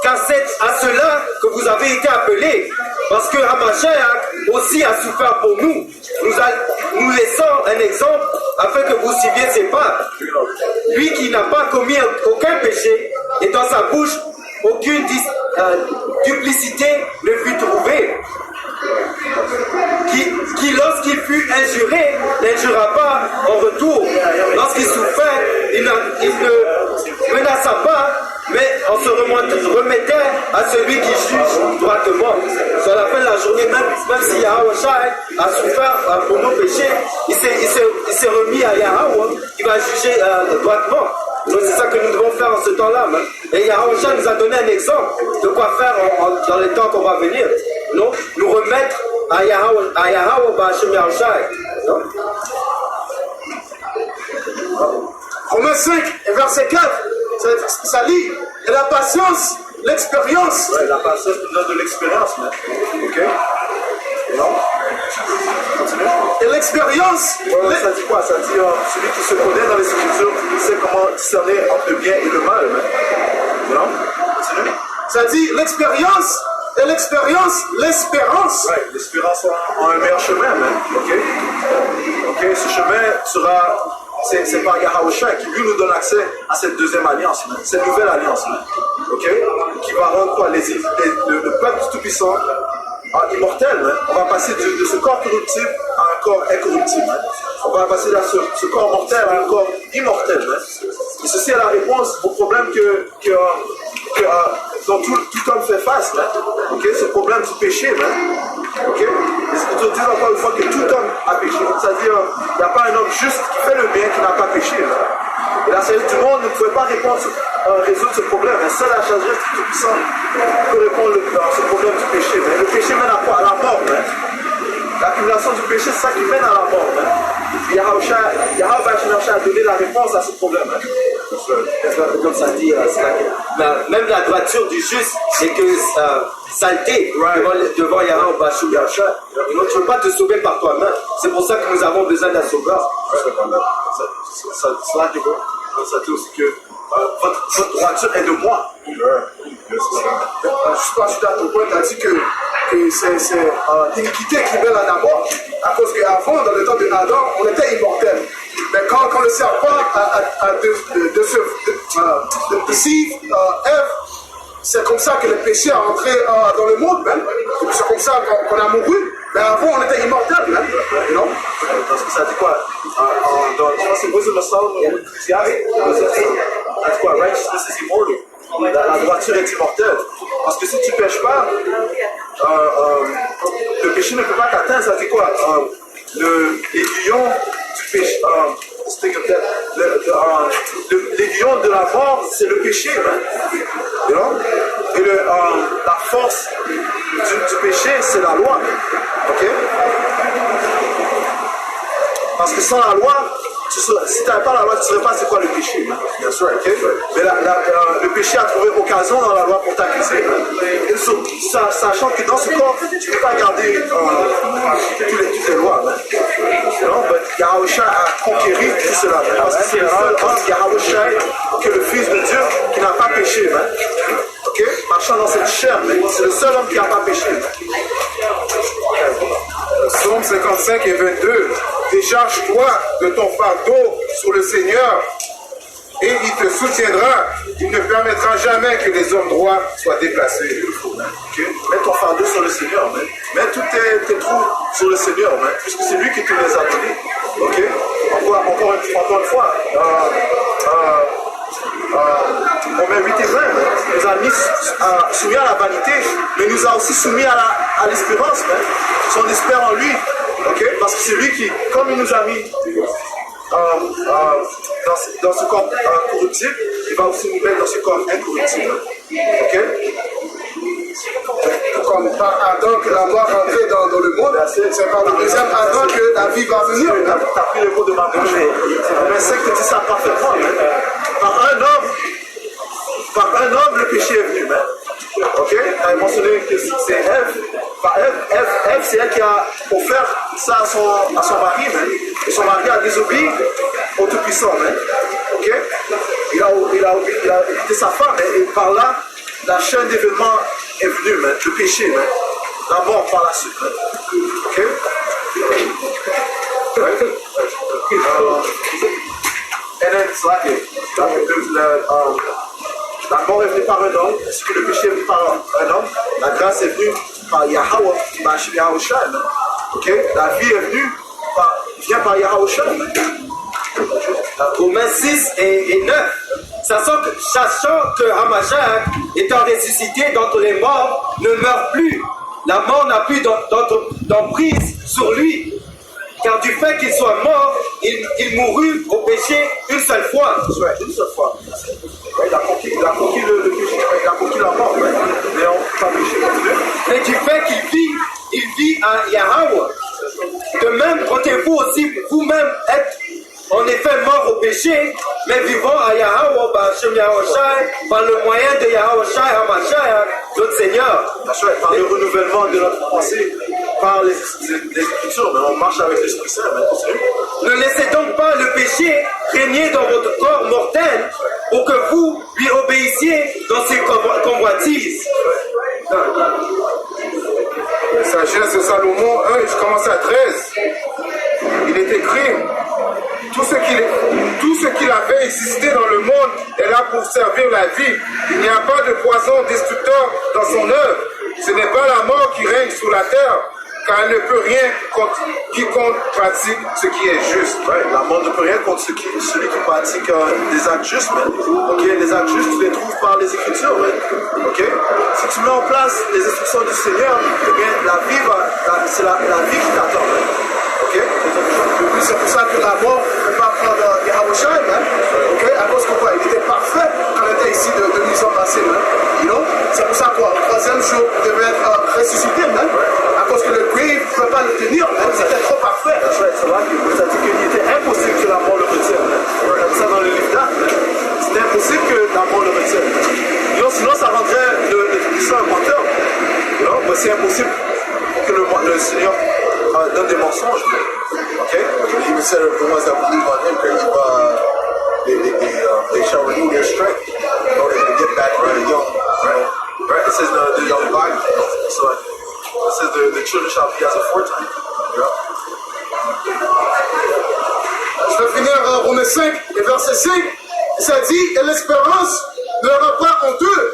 Car c'est à cela que vous avez été appelés, parce que Hamashiach aussi a souffert pour nous, nous laissant un exemple afin que vous suiviez ses pas. Lui qui n'a pas commis aucun péché, et dans sa bouche aucune duplicité ne fut trouvée. Qui lorsqu'il fut injuré, n'injura pas en retour. Lorsqu'il souffrait, il ne menaça pas, mais on se remettait à celui qui juge droitement. Sur la fin de la journée, même si Yahushua a souffert pour nos péchés, il s'est remis à Yahweh qui va juger droitement. Donc c'est ça que nous devons faire en ce temps-là. Et Yahushua nous a donné un exemple de quoi faire dans les temps qu'on va venir. Non, nous remettre à Yahweh Bashim Yahushua. Romains 5 et verset 4, ça lit, et la patience l'expérience. Ouais, la patience nous donne de l'expérience, man. Ok? Non? Continue. Et l'expérience, Ça dit quoi? Ça dit celui qui se connaît dans les Écritures, il sait comment discerner entre le bien et le mal, man. Non? Continue. ça dit l'expérience, et l'expérience, l'espérance. Ouais, l'espérance a un meilleur chemin, man. Ok? Ok, ce chemin sera. C'est par Yahawashi qui lui nous donne accès à cette deuxième alliance, man. Cette nouvelle alliance, man. Ok? Qui va rendre quoi? Le peuple du Tout-Puissant immortel, man. On va passer de ce corps corruptible à un corps incorruptible, man. On va passer de ce corps mortel à un corps immortel, man. Et ceci est la réponse au problème dont tout homme fait face, man. Ok? Ce problème du péché, man. Ok? Les Écritures disent encore une fois que tout homme a péché. C'est-à-dire, il n'y a pas un homme juste qui fait le bien qui n'a pas péché, man. Et la sagesse du monde ne pouvait pas résoudre ce problème. Mais seule la sagesse du Tout-Puissant peut répondre à ce problème du péché. Mais le péché mène à quoi? À la mort, man. L'accumulation du péché, c'est ça qui mène à la mort, man. Yahweh va chercher à donner la réponse à ce problème, man. Comme ça dit, même la droiture du juste, c'est que saleté devant Yahweh Bashou Yahshua. Tu ne peux pas te sauver par toi-même. C'est pour ça que nous avons besoin d'un sauveur. Cela dit quoi? Ça dit aussi que votre droiture est de moi. Je ne suis pas sûr à ton point, tu as dit que c'est l'iniquité qui mène à la mort. À cause qu'avant, dans le temps de Adam, on était immortel. Mais quand le serpent a déceive Ève, c'est comme ça que le péché est entré dans le monde, même. C'est comme ça qu'on a mouru. Mais avant, on était immortel, même. Non? Parce que ça dit quoi? C'est Wisdom of Solomon, Ecclésiaste, ça dit quoi? Righteousness is immortal. La droiture est immortelle. Parce que si tu ne pêches pas, le péché ne peut pas t'atteindre. Ça dit quoi? L'aiguillon du péché. L'aiguillon de la mort, c'est le péché. You know? Et la force du péché, c'est la loi. Ok? Parce que sans la loi, si tu n'avais pas la loi, tu ne saurais pas c'est quoi le péché. Bien sûr, ok? Mais le péché a trouvé occasion dans la loi pour t'accuser. Sachant que dans ce corps, tu ne peux pas garder toutes les lois. Non, mais Yahawashi a conquéri tout cela. Parce que c'est le seul homme, Yahawashi, que le Fils de Dieu, qui n'a pas péché. Ok? Marchant dans cette chair, c'est le seul homme qui n'a pas péché. Psaume 55 et 22. Décharge-toi de ton fardeau sur le Seigneur et il te soutiendra. Il ne permettra jamais que les hommes droits soient déplacés. Okay. Mets ton fardeau sur le Seigneur. Mets tous tes trous sur le Seigneur. Puisque c'est lui qui te les a donnés. Okay. Encore une fois. Romains 8 et 20 nous a mis soumis à la vanité, mais nous a aussi soumis à l'espérance. Si on espère en lui, okay? Parce que c'est lui qui, comme il nous a mis dans ce corps corruptible, il va aussi nous mettre dans ce corps incorruptible. Okay? Comme par Adam que la mort rentrait dans le monde, c'est par le deuxième Adam que la vie va venir. Tu as pris le mot de ma bouche. Mais c'est que tu dis ça parfaitement. Par un homme, le péché est venu. Ok? Tu as mentionné que c'est Ève. Ève, c'est elle qui a offert ça à son mari. Et son mari a désobéi au Tout-Puissant. Ok? Il a écouté sa femme. Et par là, la chaîne d'événements est venue. Le péché. La mort par la suite. Ok? Et la mort est venue par un homme, est-ce que le péché est venu par un homme? La grâce est venue par Yahweh, par Yahawashi. Ok? La vie est venue vient par Yahawashi. Romains 6 et 9. Sachant que Hamashiach, étant ressuscité d'entre les morts, ne meurt plus. La mort n'a plus d'emprise sur lui. Car du fait qu'il soit mort, il mourut au péché une seule fois. Une seule fois. Il a conquis le péché, il a conquis la mort, mais on ne peut pas pécher. Mais du fait qu'il vit à Yahweh. De même, comptez-vous aussi vous-même être en effet morts au péché, mais vivants à Yahweh, Ba'Hashem Yahawashi, par le moyen de Yahawashi HaMashiach, notre Seigneur. Par le renouvellement de notre pensée, par les Écritures, mais on marche avec l'Esprit Saint. Ne laissez donc pas le péché régner dans votre corps mortel pour que vous lui obéissiez dans ses convoitises. La sagesse de Salomon 1, je commence à 13. Il est écrit, tout ce qu'il avait existé dans le monde est là pour servir la vie. Il n'y a pas de poison destructeur dans son œuvre. Ce n'est pas la mort qui règne sur la terre, car elle ne peut rien contre quiconque pratique ce qui est juste. Ouais, la mort ne peut rien contre celui qui pratique des actes justes. Okay? Les actes justes, tu les trouves par les Écritures. Okay? Si tu mets en place les instructions du Seigneur, eh bien, la vie c'est la vie qui t'attend. Okay? C'est pour ça que la mort ne peut pas prendre Yahawashi, okay? À cause que quoi? Il était parfait quand il était ici de 2000 ans passés. You know? C'est pour ça quoi? Le troisième jour, il devait être ressuscité. À cause que le grave ne peut pas le tenir. C'était trop parfait. C'est vrai que ça dit qu'il était impossible que la mort le retienne. Comme ça dans le livre d'Actes. C'était impossible que la mort le retienne. Sinon, ça rendrait le puissant un menteur. C'est impossible que le Seigneur donne des mensonges. Okay? He said the ones that believe on him, they shall renew their strength in order to get back young. Right? It says the young body. So it says the children shall be as a foretime. Je vais finir Romains 5 et verset 5. Ça dit, et l'espérance ne rend pas honteux,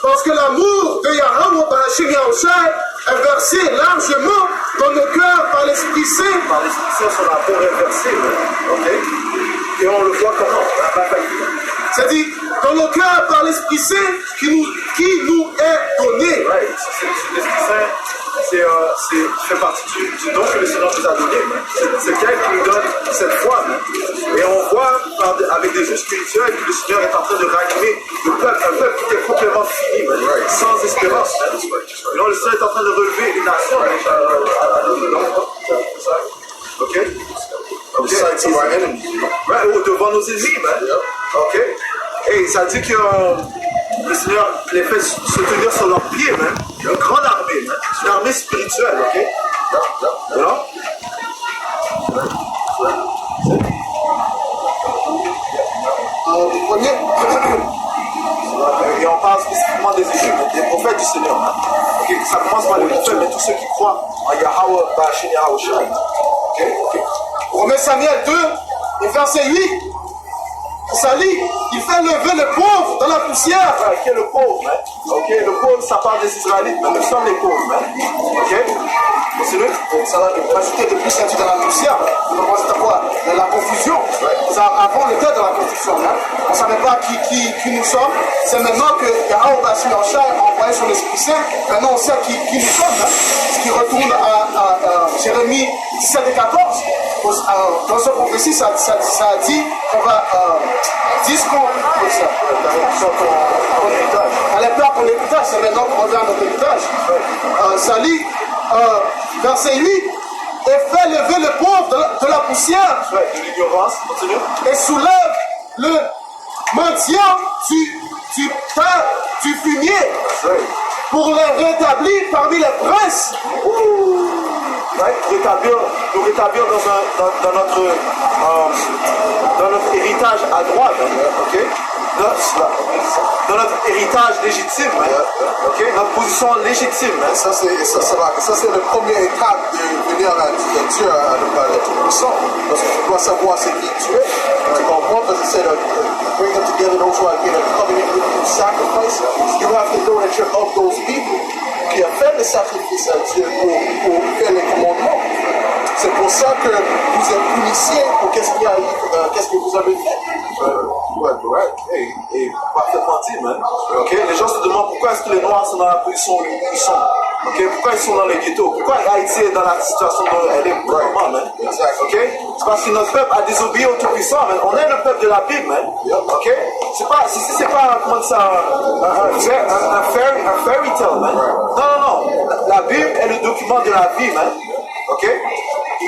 parce que l'amour de Yahweh Ba'Hashem Yahawashi est versé largement dans nos cœurs par l'Esprit Saint. Par l'Esprit Saint, son amour est versé. Okay? Et on le voit comment? C'est-à-dire, dans nos cœurs par l'Esprit Saint qui nous est donné. Right. L'Esprit Saint, fait partie du don que le Seigneur nous a donné. C'est quelqu'un qui nous donne cette foi. Et on voit avec des yeux spirituels que le Seigneur est en train de ranimer le peuple, un peuple qui est complètement fini, sans espérance. Et donc le Seigneur est en train de relever une nation. Ok? Devant nos ennemis. Ok? Et ça dit que le Seigneur les fait se tenir sur leurs pieds, une grande armée, une armée spirituelle, ok? Et on parle spécifiquement des Égyptes, des prophètes du Seigneur. Okay? Ça commence par les prophètes, mais tous ceux qui croient en Yahweh, Ba'Hashem Yahawashi. Okay? Romains Samuel 2, et verset 8. Ça dit, il fait lever le pauvre dans la poussière. Qui est le pauvre? Okay? Le pauvre, ça parle des Israélites, mais nous sommes les pauvres. Ok? Continue. Ça va rajouter de plus dans la poussière. C'était quoi? La confusion. Avant, on était dans la confusion. On ne savait pas qui nous sommes. C'est maintenant que Yahweh Ba'Hashem Yahawashi a envoyé son Esprit Saint. Maintenant, on sait qui nous sommes. Ce qui retourne à Jérémie 17 et 14. Dans cette prophétie, ça dit qu'on va dire qu'on allait perdre ton héritage. C'est maintenant qu'on revient à notre héritage. Ça lit, verset 8, et fait lever le pauvre de la poussière. De l'ignorance, continue. Et soulève le mendiant du fumier pour le rétablir parmi les princes. Nous rétablir dans notre héritage à droite, ok? Dans notre héritage légitime, ok? Notre position légitime. Ça c'est la première étape de venir à Dieu, à la Tout-Puissant. Parce que tu dois savoir ce qui tu es. Tu comprends? Parce que c'est bring them together, those who are in a covenant with you, sacrifice. You have to know that you're of those people qui a fait le sacrifice à Dieu pour faire les commandements. C'est pour ça que vous êtes punissés pour qu'est-ce que vous avez fait. Et parfaitement dit, man. Okay? Les gens se demandent pourquoi est-ce que les Noirs sont dans la position où ils sont. Okay? Pourquoi ils sont dans les ghettos? Pourquoi Haïti est dans la situation dont elle est vraiment, man? Okay? C'est parce que notre peuple a désobéi au Tout-Puissant, man. On est le peuple de la Bible, man. Okay? C'est pas comment ça, un fairy tale, man. Non. La Bible est le document de la vie, man. Okay?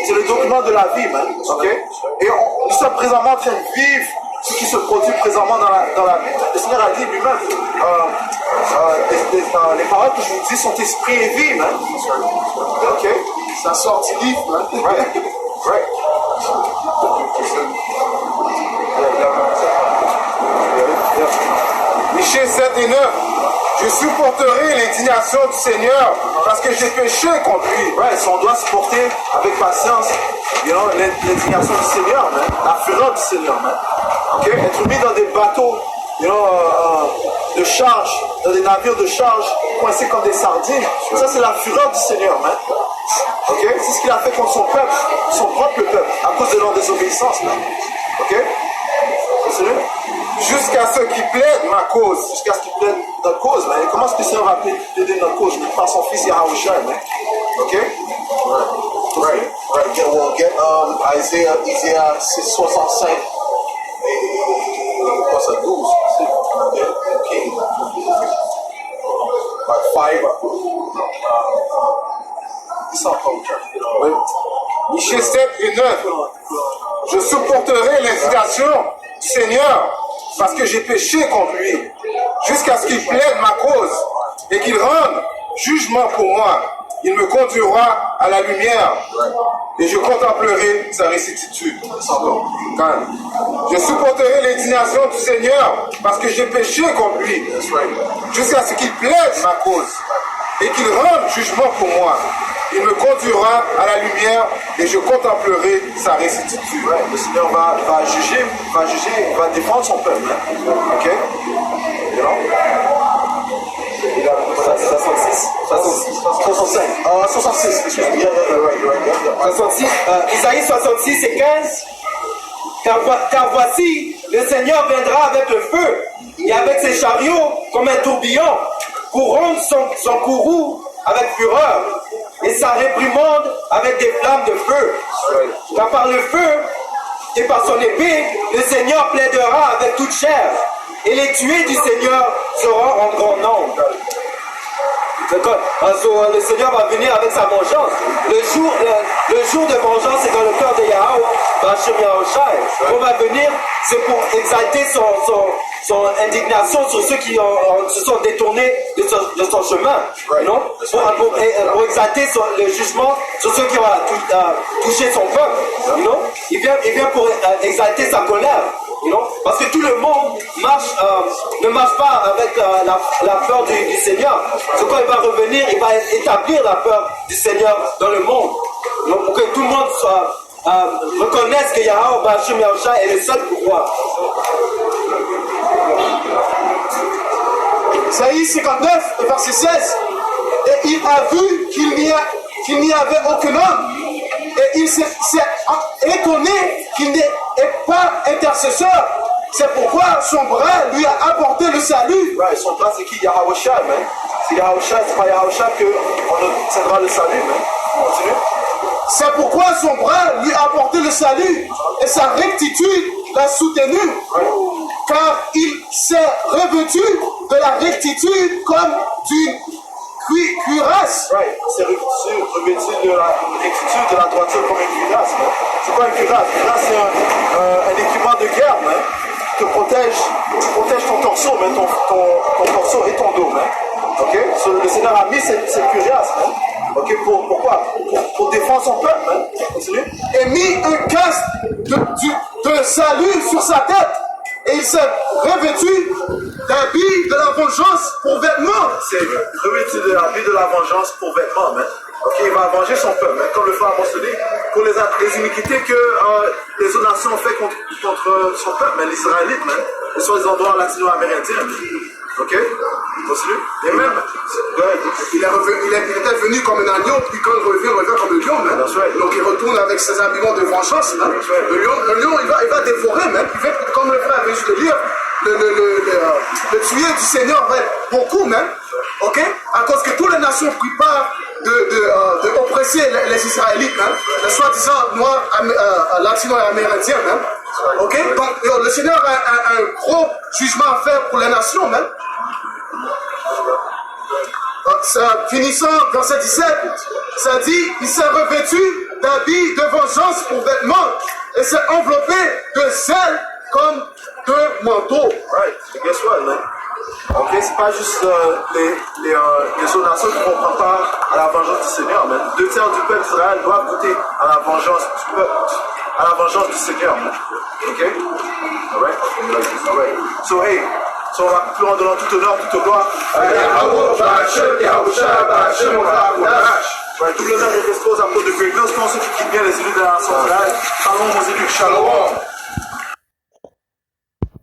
C'est le document de la vie, man. Ok? Et nous sommes présentement en train de vivre ce qui se produit présentement dans la vie. Le Seigneur a dit lui-même, les paroles que je vous dis sont esprit et vie, man. Ok? Ça sort du livre, man. Right. Right. Michée 7 et 9. Je supporterai l'indignation du Seigneur parce que j'ai péché contre lui. Right. So on doit supporter avec patience, l'indignation du Seigneur, man. La fureur du Seigneur, man. Ok? Être mis dans des bateaux, de charge, dans des navires de charge, coincés comme des sardines. Ça, c'est la fureur du Seigneur, man. Ok? C'est ce qu'il a fait contre son peuple, son propre peuple, à cause de leur désobéissance, man. Ok? Continue. Jusqu'à ce qu'il plaide ma cause. Jusqu'à ce qu'il plaide notre cause, man. Et comment est-ce que le Seigneur va plaider notre cause? Par son fils Yahushua, man. Ok? Right. Well, get Isaiah 6:65. What's a 12? King. Like 5. It's all culture. Oui. Michée 7 et 9. Je supporterai l'indignation du Seigneur parce que j'ai péché contre lui, jusqu'à ce qu'il plaide ma cause et qu'il rende jugement pour moi. Il me conduira à la lumière et je contemplerai sa restitution. Je supporterai l'indignation du Seigneur parce que j'ai péché contre lui, jusqu'à ce qu'il plaide ma cause et qu'il rende jugement pour moi. Il me conduira à la lumière et je contemplerai sa restitution. Ouais, le Seigneur va juger, va défendre son peuple. Hein? Ok? You know? 66. Excuse me. Yeah. 66, Isaïe 66 et 15. Car voici, le Seigneur viendra avec le feu et avec ses chariots comme un tourbillon pour rendre son courroux avec fureur et sa réprimande avec des flammes de feu. Car par le feu et par son épée, le Seigneur plaidera avec toute chair et les tués du Seigneur seront en grand nombre. Le Seigneur va venir avec sa vengeance. Le jour de vengeance est dans le cœur de Yahweh, Bashim Yahushai. On va venir, c'est pour exalter son indignation sur ceux qui se sont détournés de son chemin. Non? Pour exalter le jugement sur ceux qui ont touché son peuple. Non? Il vient pour exalter sa colère. Parce que tout le monde ne marche pas avec la peur du Seigneur. C'est quand il va revenir, il va établir la peur du Seigneur dans le monde. Donc, pour que tout le monde reconnaisse que Yahweh Bashim Yahushai est le seul pouvoir. Isaïe 59, verset 16. Et il a vu qu'il n'y avait aucun homme. Et il s'est étonné qu'il n'ait pas intercesseur. C'est pourquoi son bras lui a apporté le salut. Right, son bras c'est qui? Yahushua, man. C'est Yahushua, c'est pas Yahushua qu'on obtiendra le salut, man. Continue. C'est pourquoi son bras lui a apporté le salut et sa rectitude l'a soutenu. Right. Car il s'est revêtu de la rectitude comme d'une cuirasse. Right. C'est revêtu de la rectitude, de la droiture comme une cuirasse. Man. C'est quoi une cuirasse? Une cuirasse, c'est un équipement de guerre, man. Tu protèges ton torso, man, ton torso et ton dos, man. Ok? So, le Seigneur a mis cette cuirasse, man. Ok? Pourquoi? Pour défendre son peuple, man. Continue. Et mis un casque de salut sur sa tête. Et il s'est revêtu d'habits de la vengeance pour vêtements. C'est revêtu de l'habit de la vengeance pour vêtements, man. Ok, il va venger son peuple, man. Comme le frère a mentionné, pour les iniquités que les autres nations ont fait contre son peuple, man, les Israélites, man. Et sur les endroits latino-amérindiens. Ok? Continue. Et même, il était venu comme un agneau, puis quand il revient comme un lion, man. Donc il retourne avec ses habillements de vengeance, man. Le lion, il va dévorer, man. Comme le frère avait juste de lire, le tuer du Seigneur va être beaucoup, man. Ok? À cause que toutes les nations prient pas de oppresser les Israélites, man. Les soi-disant noirs, latino et amérindiens, man. Ok? Donc le Seigneur a un gros jugement à faire pour les nations, man. Finissant verset 17, ça dit, il s'est revêtu d'habits de vengeance pour vêtements et s'est enveloppé de sel comme de manteau. Right. So guess what, man? Ok, c'est pas juste les autres nations qui vont prendre part à la vengeance du Seigneur, man. 2 tiers du peuple d'Israël doivent goûter à la vengeance du peuple, à la vengeance du Seigneur, man. Ok? Alright? Alright. So hey, so on va conclure en donnant tout honneur, toute gloire. Right, tout l'honneur est resté aux apôtres de Great Mills, tous ceux qui quittent bien les élus de la nation d'Israël. Shalom aux élus, shalom.